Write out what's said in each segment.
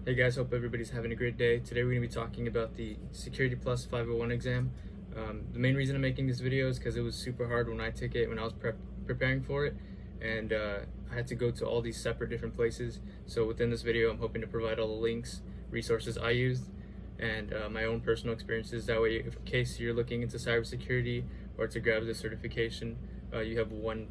Hey guys, hope everybody's having a great day. Today we're going to be talking about the Security Plus 501 exam. The main reason I'm making this video is because it was super hard when I took it, when I was preparing for it, and I had to go to all these separate different places. So within this video, I'm hoping to provide all the links, resources I used, and my own personal experiences. That way, if in case you're looking into cybersecurity or to grab the certification, you have one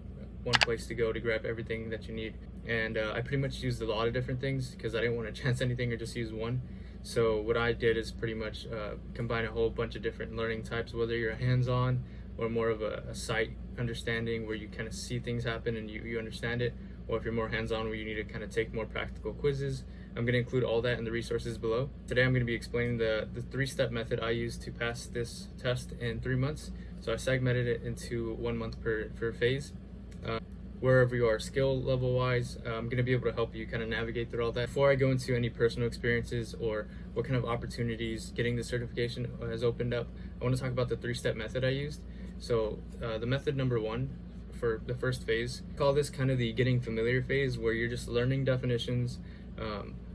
place to go to grab everything that you need. And I pretty much used a lot of different things because I didn't want to chance anything or just use one. So what I did is pretty much combine a whole bunch of different learning types, whether you're hands-on or more of a sight understanding where you kind of see things happen and you understand it, or if you're more hands-on where you need to kind of take more practical quizzes. I'm going to include all that in the resources below. Today I'm going to be explaining the three-step method I used to pass this test in 3 months. So I segmented it into 1 month per phase. Wherever you are skill level wise, I'm going to be able to help you kind of navigate through all that. Before I go into any personal experiences or what kind of opportunities getting the certification has opened up, I want to talk about the three-step method I used. So the method number one for the first phase, I call this kind of the getting familiar phase, where you're just learning definitions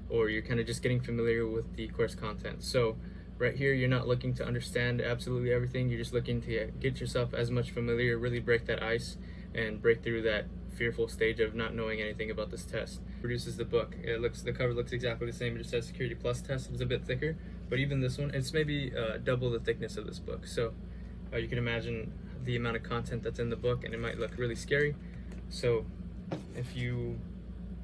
or you're kind of just getting familiar with the course content. So right here, you're not looking to understand absolutely everything. You're just looking to get yourself as much familiar, really break that ice and break through that fearful stage of not knowing anything about this test. Produces the book. The cover looks exactly the same. It just says Security Plus test. It's a bit thicker, but even this one, it's maybe double the thickness of this book. So you can imagine the amount of content that's in the book, and it might look really scary. So if you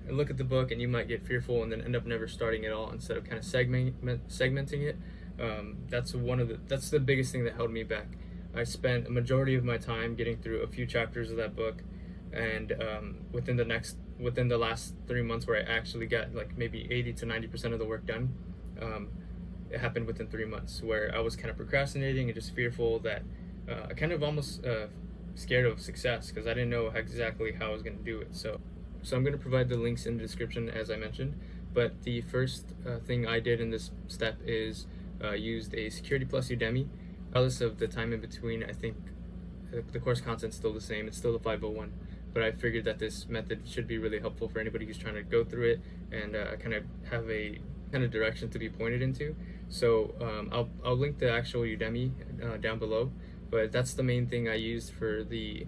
look at the book and you might get fearful and then end up never starting at all instead of kind of segmenting it, that's the biggest thing that held me back. I spent a majority of my time getting through a few chapters of that book, and within the last 3 months, where I actually got like maybe 80 to 90% of the work done, it happened within 3 months, where I was kind of procrastinating and just fearful that I kind of almost scared of success because I didn't know exactly how I was going to do it. So I'm going to provide the links in the description as I mentioned, but the first thing I did in this step is used a Security Plus Udemy. Regardless of the time in between, I think the course content's still the same. It's still the 501, but I figured that this method should be really helpful for anybody who's trying to go through it and kind of have a kind of direction to be pointed into. So I'll link the actual Udemy down below, but that's the main thing I used for the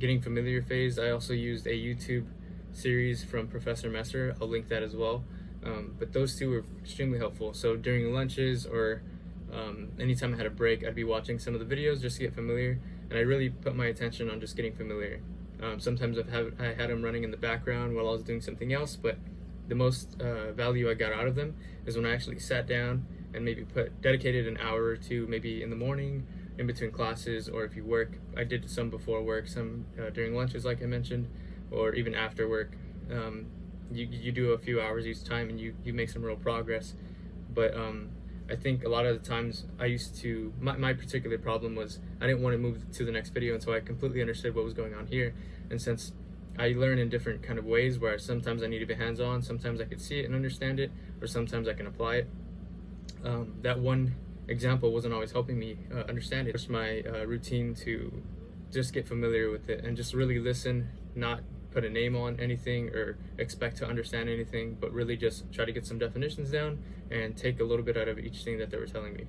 getting familiar phase. I also used a YouTube series from Professor Messor. I'll link that as well. But those two were extremely helpful. So during lunches or anytime I had a break, I'd be watching some of the videos just to get familiar, and I really put my attention on just getting familiar. Sometimes I had them running in the background while I was doing something else, but the most value I got out of them is when I actually sat down and maybe dedicated an hour or two, maybe in the morning, in between classes, or if you work. I did some before work, some during lunches like I mentioned, or even after work. You do a few hours each time and you make some real progress. But I think a lot of the times I used to, my particular problem was I didn't want to move to the next video until I completely understood what was going on here. And since I learn in different kind of ways, where sometimes I need to be hands-on, sometimes I could see it and understand it, or sometimes I can apply it. That one example wasn't always helping me understand it. It's my routine to just get familiar with it and just really listen, not put a name on anything or expect to understand anything, but really just try to get some definitions down and take a little bit out of each thing that they were telling me.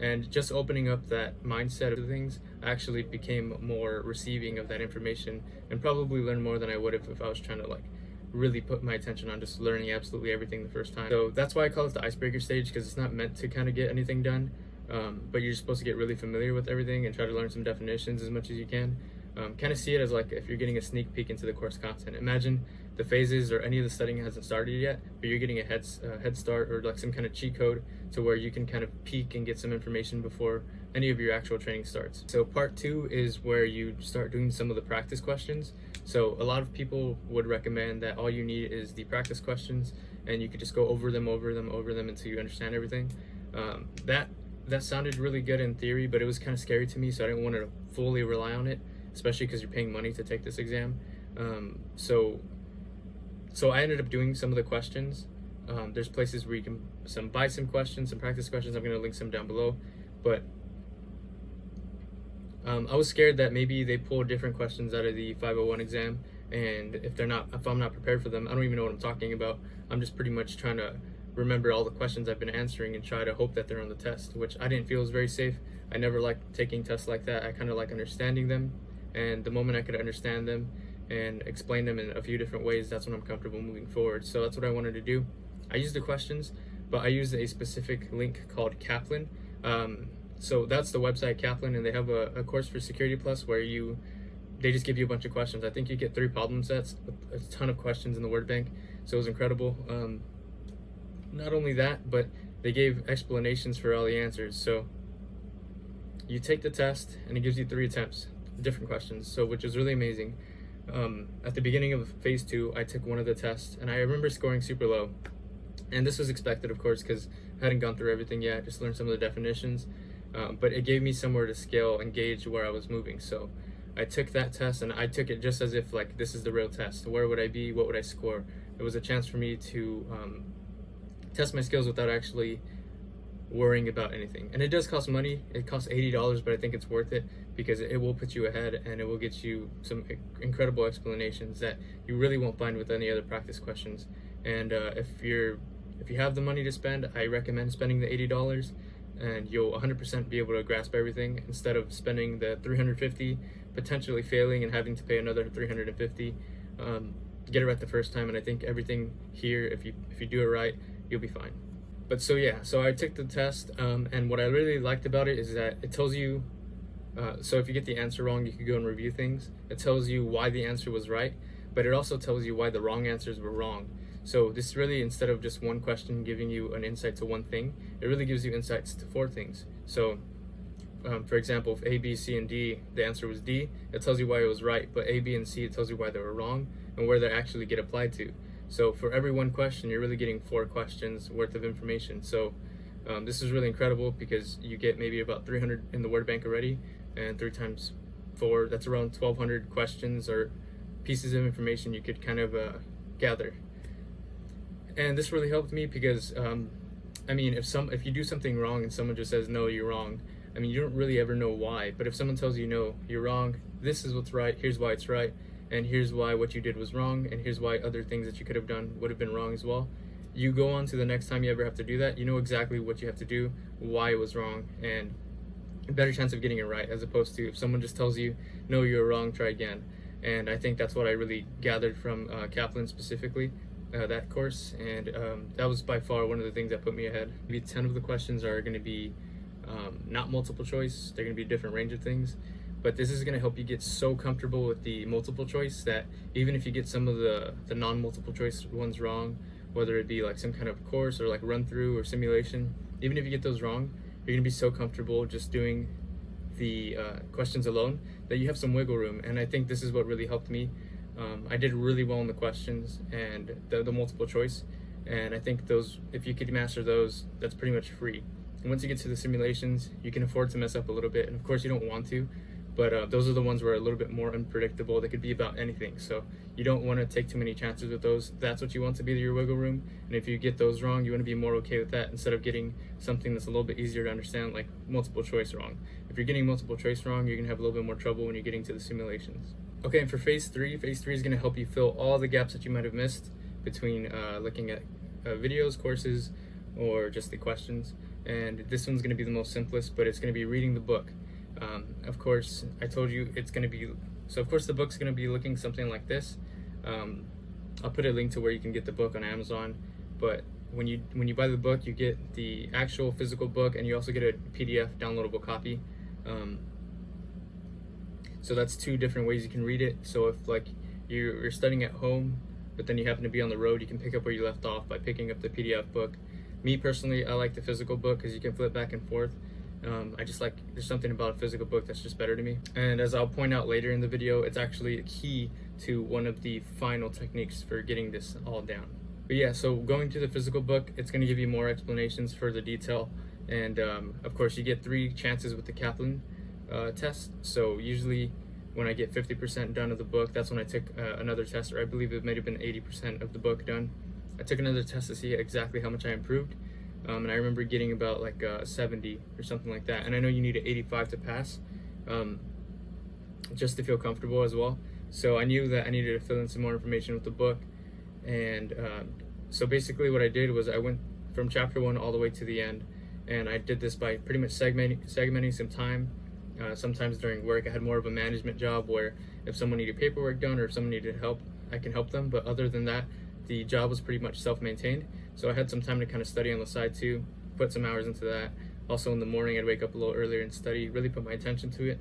And just opening up that mindset of things, I actually became more receiving of that information and probably learned more than I would have if I was trying to like really put my attention on just learning absolutely everything the first time. So that's why I call it the icebreaker stage, because it's not meant to kind of get anything done, but you're supposed to get really familiar with everything and try to learn some definitions as much as you can. Kind of see it as like if you're getting a sneak peek into the course content. Imagine the phases or any of the studying hasn't started yet, but you're getting a head start or like some kind of cheat code to where you can kind of peek and get some information before any of your actual training starts. So part two is where you start doing some of the practice questions. So a lot of people would recommend that all you need is the practice questions, and you could just go over them until you understand everything. That sounded really good in theory, but it was kind of scary to me, so I didn't want to fully rely on it, especially because you're paying money to take this exam. So I ended up doing some of the questions. There's places where you can buy some questions, some practice questions. I'm going to link some down below. But I was scared that maybe they pulled different questions out of the 501 exam and if I'm not prepared for them, I don't even know what I'm talking about. I'm just pretty much trying to remember all the questions I've been answering and try to hope that they're on the test, which I didn't feel was very safe. I never liked taking tests like that. I kind of like understanding them, and the moment I could understand them and explain them in a few different ways, that's when I'm comfortable moving forward. So that's what I wanted to do. I used the questions, but I used a specific link called Kaplan. So that's the website, Kaplan, and they have a course for Security Plus where they just give you a bunch of questions. I think you get 3 problem sets with a ton of questions in the word bank, so it was incredible. Not only that, but they gave explanations for all the answers. So you take the test and it gives you 3 attempts, different questions, so which is really amazing. At the beginning of phase 2, I took one of the tests and I remember scoring super low, and this was expected, of course, because I hadn't gone through everything yet, just learned some of the definitions, but it gave me somewhere to scale and gauge where I was moving. So I took that test and I took it just as if like this is the real test. Where would I be? What would I score? It was a chance for me to test my skills without actually worrying about anything. And it does cost money. It costs $80, but I think it's worth it because it will put you ahead and it will get you some incredible explanations that you really won't find with any other practice questions. And if you have the money to spend, I recommend spending the $80, and you'll 100% be able to grasp everything instead of spending the $350, potentially failing and having to pay another $350. Get it right the first time, and I think everything here, if you do it right, you'll be fine. But so I took the test, and what I really liked about it is that it tells you, so if you get the answer wrong, you could go and review things. It tells you why the answer was right, but it also tells you why the wrong answers were wrong. So this really, instead of just one question giving you an insight to one thing, it really gives you insights to 4 things. So for example, if A, B, C, and D, the answer was D, it tells you why it was right, but A, B, and C, it tells you why they were wrong and where they actually get applied to. So for every one question, you're really getting 4 questions worth of information. So this is really incredible because you get maybe about 300 in the word bank already, and 3 times 4, that's around 1,200 questions or pieces of information you could kind of gather. And this really helped me because, I mean, if you do something wrong and someone just says, no, you're wrong, I mean, you don't really ever know why. But if someone tells you, no, you're wrong, this is what's right, here's why it's right, and here's why what you did was wrong, and here's why other things that you could have done would have been wrong as well. You go on to the next time you ever have to do that, you know exactly what you have to do, why it was wrong, and a better chance of getting it right, as opposed to if someone just tells you, no, you're wrong, try again. And I think that's what I really gathered from Kaplan specifically. That course, and that was by far one of the things that put me ahead. Maybe 10 of the questions are going to be not multiple choice, they're going to be a different range of things, but this is going to help you get so comfortable with the multiple choice that even if you get some of the non-multiple choice ones wrong, whether it be like some kind of course or like run through or simulation, even if you get those wrong, you're going to be so comfortable just doing the questions alone that you have some wiggle room. And I think this is what really helped me. I did really well in the questions and the multiple choice, and I think those, if you could master those, that's pretty much free. And once you get to the simulations, you can afford to mess up a little bit, and of course you don't want to, but those are the ones where are a little bit more unpredictable. They could be about anything, so you don't want to take too many chances with those. That's what you want to be your wiggle room, and if you get those wrong, you want to be more okay with that instead of getting something that's a little bit easier to understand, like multiple choice wrong. If you're getting multiple choice wrong, you're going to have a little bit more trouble when you're getting to the simulations. Okay, and for phase 3 is going to help you fill all the gaps that you might have missed between looking at videos, courses, or just the questions. And this one's going to be the most simplest, but it's going to be reading the book. Of course, I told you it's going to be, so of course the book's going to be looking something like this. I'll put a link to where you can get the book on Amazon, but when you buy the book, you get the actual physical book, and you also get a PDF downloadable copy. So that's 2 different ways you can read it. So if like you're studying at home, but then you happen to be on the road, you can pick up where you left off by picking up the PDF book. Me personally, I like the physical book because you can flip back and forth. I just like, there's something about a physical book that's just better to me. And as I'll point out later in the video, it's actually a key to one of the final techniques for getting this all down. But yeah, so going to the physical book, it's going to give you more explanations, further detail, and of course you get 3 chances with the Kaplan test. So usually when I get 50% done of the book, that's when I took another test, or I believe it might have been 80% of the book done. I took another test to see exactly how much I improved, and I remember getting about like 70 or something like that. And I know you need an 85 to pass, just to feel comfortable as well. So I knew that I needed to fill in some more information with the book. And so basically what I did was I went from chapter 1 all the way to the end, and I did this by pretty much segmenting some time. Sometimes during work I had more of a management job where if someone needed paperwork done or if someone needed help, I can help them. But other than that, the job was pretty much self-maintained. So I had some time to kind of study on the side too, put some hours into that. Also in the morning I'd wake up a little earlier and study, really put my attention to it.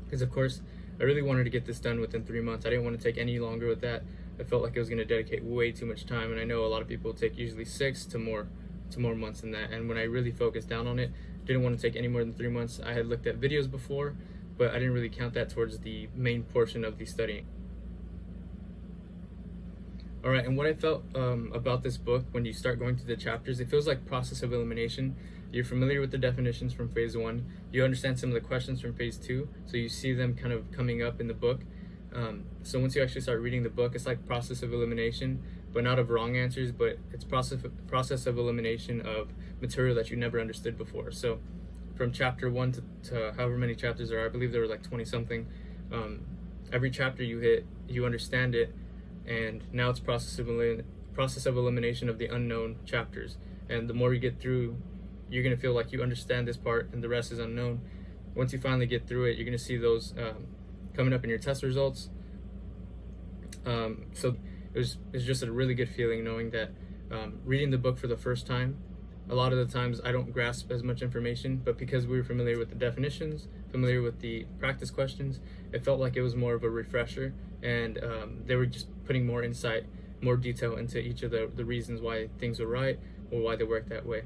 Because of course I really wanted to get this done within 3 months. I didn't want to take any longer with that. I felt like I was going to dedicate way too much time, and I know a lot of people take usually 6 to more months than that. And when I really focused down on it, didn't want to take any more than 3 months. I had looked at videos before, but I didn't really count that towards the main portion of the studying. Alright, and what I felt about this book, when you start going through the chapters, it feels like process of elimination. You're familiar with the definitions from phase 1. You understand some of the questions from phase 2, so you see them kind of coming up in the book. So once you actually start reading the book, it's like process of elimination, but not of wrong answers, but it's process of elimination of material that you never understood before. So from chapter 1 to however many chapters there are, I believe there were like 20 something, every chapter you hit, you understand it, and now it's process of elimination of the unknown chapters. And the more you get through, you're going to feel like you understand this part and the rest is unknown. Once you finally get through it, you're going to see those coming up in your test results. So it's just a really good feeling knowing that reading the book for the first time, a lot of the times I don't grasp as much information, but because we were familiar with the definitions, familiar with the practice questions, it felt like it was more of a refresher, and they were just putting more insight, more detail into each of the reasons why things were right or why they work that way.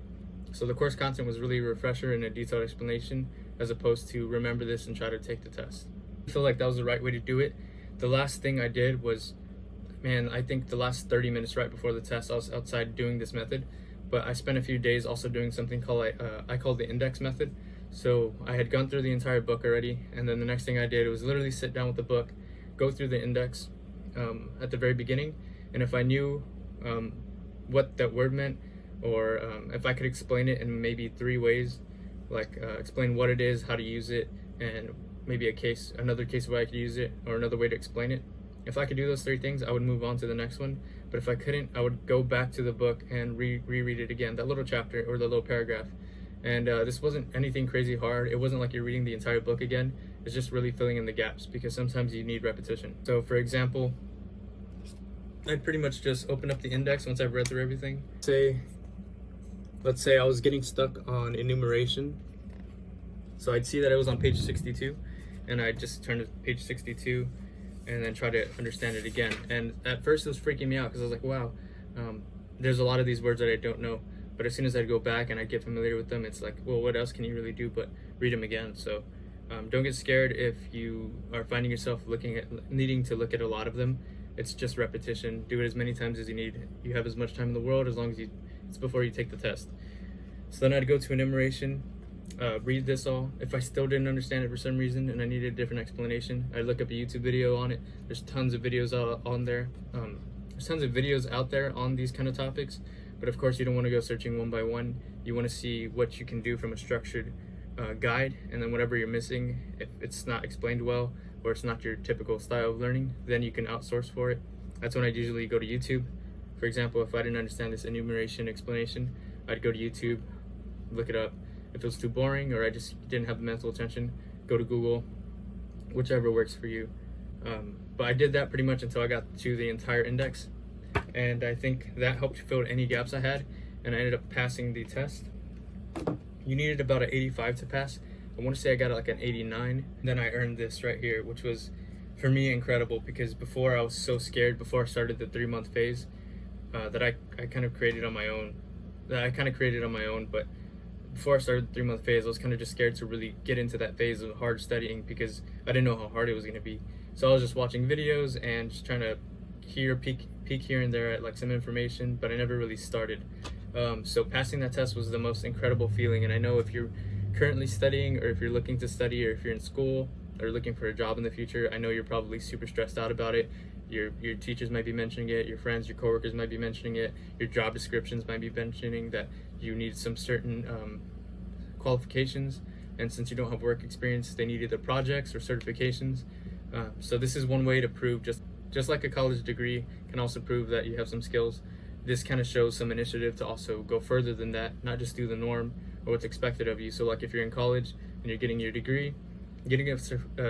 So the course content was really a refresher and a detailed explanation, as opposed to remember this and try to take the test. I feel like that was the right way to do it. The last thing I did was, I think the last 30 minutes right before the test, I was outside doing this method, but I spent a few days also doing something called I called the index method. So I had gone through the entire book already, and then the next thing I did was literally sit down with the book, go through the index at the very beginning, and if I knew what that word meant, or if I could explain it in maybe 3 ways, like explain what it is, how to use it, and maybe another case where I could use it, or another way to explain it. If I could do those 3 things, I would move on to the next one. But if I couldn't, I would go back to the book and reread it again, that little chapter or the little paragraph. And this wasn't anything crazy hard. It wasn't like you're reading the entire book again. It's just really filling in the gaps, because sometimes you need repetition. So for example, I'd pretty much just open up the index once I've read through everything. Let's say I was getting stuck on enumeration. So I'd see that it was on page 62, and I'd just turn to page 62 and then try to understand it again. And at first it was freaking me out, because I was like, wow, there's a lot of these words that I don't know. But as soon as I'd go back and I'd get familiar with them, it's like, well, what else can you really do but read them again? So don't get scared if you are finding yourself needing to look at a lot of them. It's just repetition. Do it as many times as you need. You have as much time in the world, as long as it's before you take the test. So then I'd go to enumeration, read this all. If I still didn't understand it for some reason and I needed a different explanation, I'd look up a YouTube video on it. There's tons of videos on there. There's tons of videos out there on these kind of topics, but of course you don't want to go searching one by one. You want to see what you can do from a structured guide, and then whatever you're missing, if it's not explained well or it's not your typical style of learning, then you can outsource for it. That's when I'd usually go to YouTube. For example, if I didn't understand this enumeration explanation, I'd go to YouTube, look it up. If it was too boring or I just didn't have the mental attention, go to Google, whichever works for you. But I did that pretty much until I got to the entire index, and I think that helped fill any gaps I had, and I ended up passing the test. You needed about an 85 to pass. I want to say I got like an 89. Then I earned this right here, which was for me incredible, because before I was so scared before I started the 3-month phase that I kind of created on my own. But before I started the 3-month phase, I was kind of just scared to really get into that phase of hard studying, because I didn't know how hard it was going to be. So I was just watching videos and just trying to peek here and there at like some information, but I never really started. So passing that test was the most incredible feeling. And I know if you're currently studying, or if you're looking to study, or if you're in school or looking for a job in the future, I know you're probably super stressed out about it. Your teachers might be mentioning it, your friends, your coworkers might be mentioning it, your job descriptions might be mentioning that you need some certain qualifications, and since you don't have work experience, they need either projects or certifications. So this is one way to prove, just like a college degree can also prove that you have some skills. This kind of shows some initiative to also go further than that, not just do the norm or what's expected of you. So like if you're in college and you're getting your degree, getting a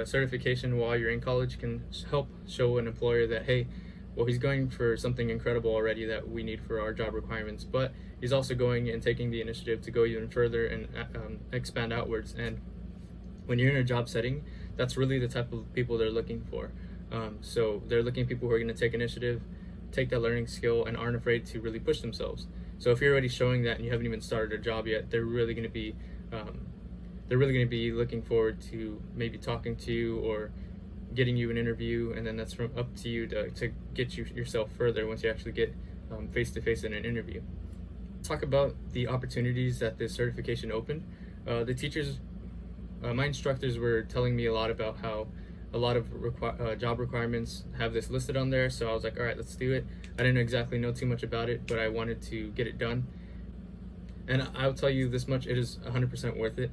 certification while you're in college can help show an employer that, hey, well, he's going for something incredible already that we need for our job requirements, but he's also going and taking the initiative to go even further and expand outwards. And when you're in a job setting, that's really the type of people they're looking for. So they're looking at people who are going to take initiative, take that learning skill, and aren't afraid to really push themselves. So if you're already showing that and you haven't even started a job yet, they're really going to be looking forward to maybe talking to you or getting you an interview, and then that's up to you to get yourself further once you actually get face-to-face in an interview. Talk about the opportunities that this certification opened. The teachers, my instructors were telling me a lot about how a lot of job requirements have this listed on there, so I was like, all right, let's do it. I didn't exactly know too much about it, but I wanted to get it done. And I'll tell you this much, it is 100% worth it.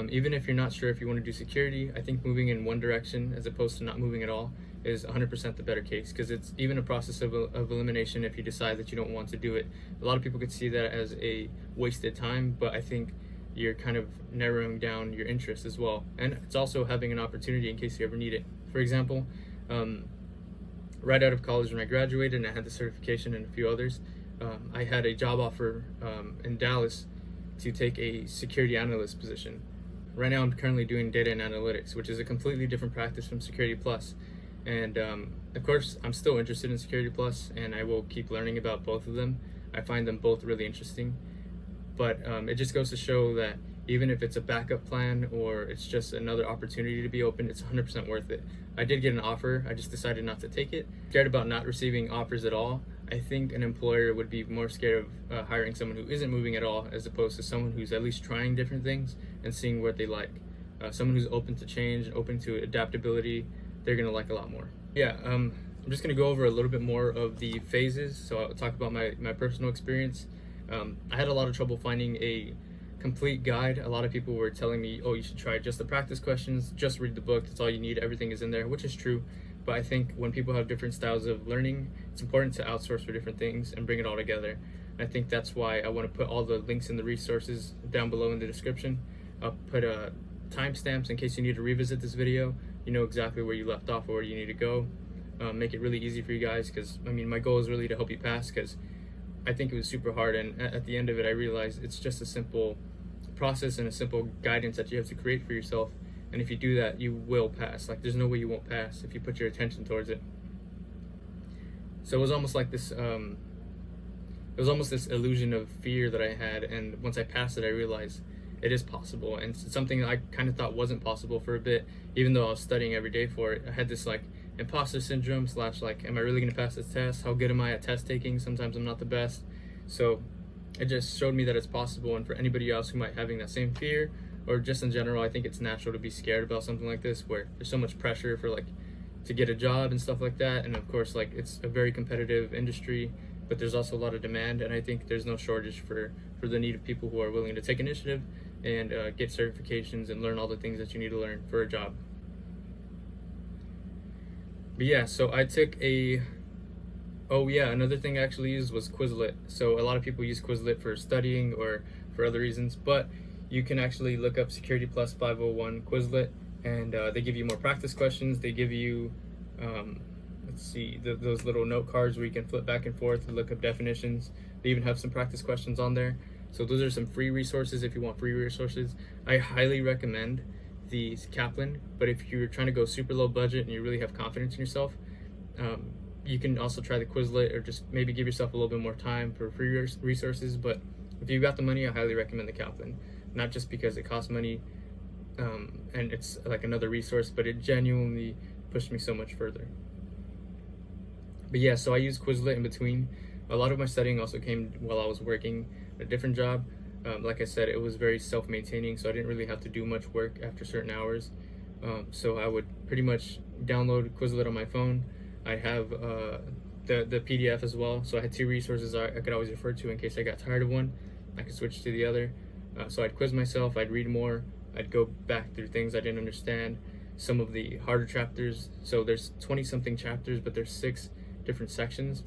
Even if you're not sure if you want to do security, I think moving in one direction as opposed to not moving at all is 100% the better case, because it's even a process of elimination if you decide that you don't want to do it. A lot of people could see that as a wasted time, but I think you're kind of narrowing down your interest as well. And it's also having an opportunity in case you ever need it. For example, right out of college when I graduated and I had the certification and a few others, I had a job offer in Dallas to take a security analyst position. Right now I'm currently doing data and analytics, which is a completely different practice from Security Plus. And of course, I'm still interested in Security Plus, and I will keep learning about both of them. I find them both really interesting. But it just goes to show that even if it's a backup plan or it's just another opportunity to be open, it's 100% worth it. I did get an offer, I just decided not to take it. Scared about not receiving offers at all. I think an employer would be more scared of hiring someone who isn't moving at all, as opposed to someone who's at least trying different things and seeing what they like. Someone who's open to change, open to adaptability, they're gonna like a lot more. Yeah, I'm just gonna go over a little bit more of the phases. So I'll talk about my personal experience. I had a lot of trouble finding a complete guide. A lot of people were telling me, oh, you should try just the practice questions, just read the book, that's all you need, everything is in there, which is true. But I think when people have different styles of learning, it's important to outsource for different things and bring it all together. I think that's why I want to put all the links in the resources down below in the description. I'll put timestamps in case you need to revisit this video. You know exactly where you left off or where you need to go. Make it really easy for you guys, because I mean, my goal is really to help you pass, because I think it was super hard, and at the end of it I realized it's just a simple process and a simple guidance that you have to create for yourself, and if you do that, you will pass. Like, there's no way you won't pass if you put your attention towards it. So it was almost like this illusion of fear that I had, and once I passed it I realized it is possible, and it's something that I kind of thought wasn't possible for a bit, even though I was studying every day for it. I had this like imposter syndrome / like, am I really gonna pass this test? How good am I at test taking? Sometimes I'm not the best. So it just showed me that it's possible, and for anybody else who might having that same fear, or just in general, I think it's natural to be scared about something like this, where there's so much pressure for like to get a job and stuff like that, and of course like it's a very competitive industry, but there's also a lot of demand, and I think there's no shortage for the need of people who are willing to take initiative and get certifications and learn all the things that you need to learn for a job. But yeah, so I took another thing I actually used was Quizlet. So a lot of people use Quizlet for studying or for other reasons, but you can actually look up Security Plus 501 Quizlet, and they give you more practice questions. They give you, those little note cards where you can flip back and forth and look up definitions. They even have some practice questions on there. So those are some free resources if you want free resources. I highly recommend the Kaplan, but if you're trying to go super low budget and you really have confidence in yourself, you can also try the Quizlet, or just maybe give yourself a little bit more time for free resources. But if you've got the money, I highly recommend the Kaplan. Not just because it costs money and it's like another resource, but it genuinely pushed me so much further. But yeah, so I used Quizlet in between. A lot of my studying also came while I was working a different job. Like I said, it was very self-maintaining, so I didn't really have to do much work after certain hours. So I would pretty much download Quizlet on my phone. I have the PDF as well, so I had two resources I could always refer to in case I got tired of one. I could switch to the other. So I'd quiz myself, I'd read more, I'd go back through things I didn't understand. some of the harder chapters. So there's 20 something chapters, but there's 6 different sections.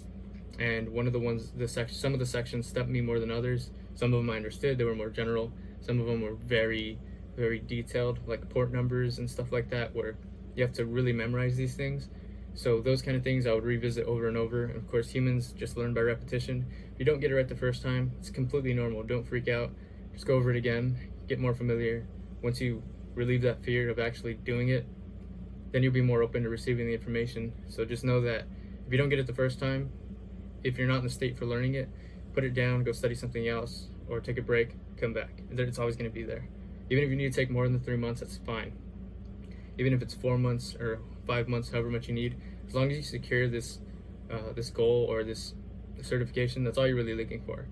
And one of the ones, some of the sections stumped me more than others. Some of them I understood, they were more general. Some of them were very, very detailed, like port numbers and stuff like that, where you have to really memorize these things. So those kind of things I would revisit over and over. And of course, humans just learn by repetition. If you don't get it right the first time, it's completely normal. Don't freak out. Just go over it again, get more familiar. Once you relieve that fear of actually doing it, then you'll be more open to receiving the information. So just know that if you don't get it the first time, if you're not in the state for learning it, put it down, go study something else, or take a break, come back. It's always going to be there. Even if you need to take more than 3 months, that's fine. Even if it's 4 months or 5 months, however much you need, as long as you secure this this goal or this certification, that's all you're really looking for.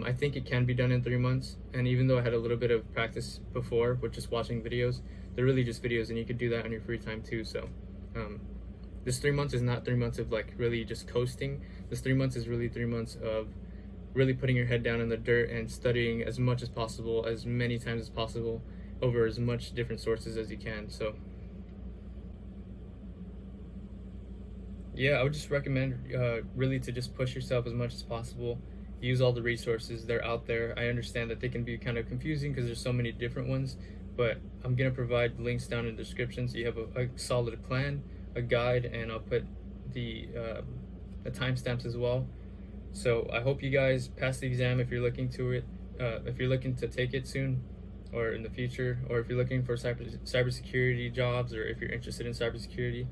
I think it can be done in 3 months, and even though I had a little bit of practice before with just watching videos, they're really just videos, and you could do that on your free time too. So this 3 months is not 3 months of like really just coasting. This 3 months is really 3 months of really putting your head down in the dirt and studying as much as possible, as many times as possible, over as much different sources as you can. So yeah, I would just recommend really to just push yourself as much as possible. Use all the resources, they're out there. I understand that they can be kind of confusing because there's so many different ones, but I'm gonna provide links down in the description so you have a solid plan, a guide, and I'll put the timestamps as well. So I hope you guys pass the exam if you're looking to take it soon or in the future, or if you're looking for cybersecurity jobs, or if you're interested in cybersecurity.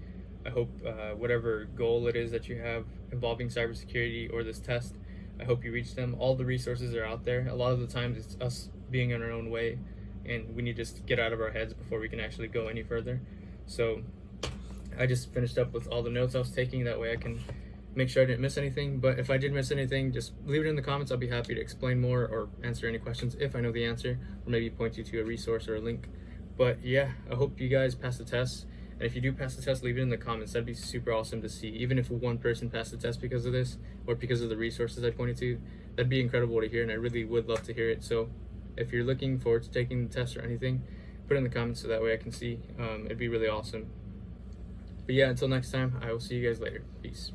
I hope whatever goal it is that you have involving cybersecurity or this test, I hope you reach them. All the resources are out there. A lot of the times it's us being in our own way, and we need to just get out of our heads before we can actually go any further. So I just finished up with all the notes I was taking. That way I can make sure I didn't miss anything. But if I did miss anything, just leave it in the comments. I'll be happy to explain more or answer any questions if I know the answer, or maybe point you to a resource or a link. But yeah, I hope you guys pass the test. And if you do pass the test, leave it in the comments. That'd be super awesome to see. Even if one person passed the test because of this, or because of the resources I pointed to, that'd be incredible to hear, and I really would love to hear it. So if you're looking forward to taking the test or anything, put it in the comments so that way I can see. It'd be really awesome. But yeah, until next time, I will see you guys later. Peace.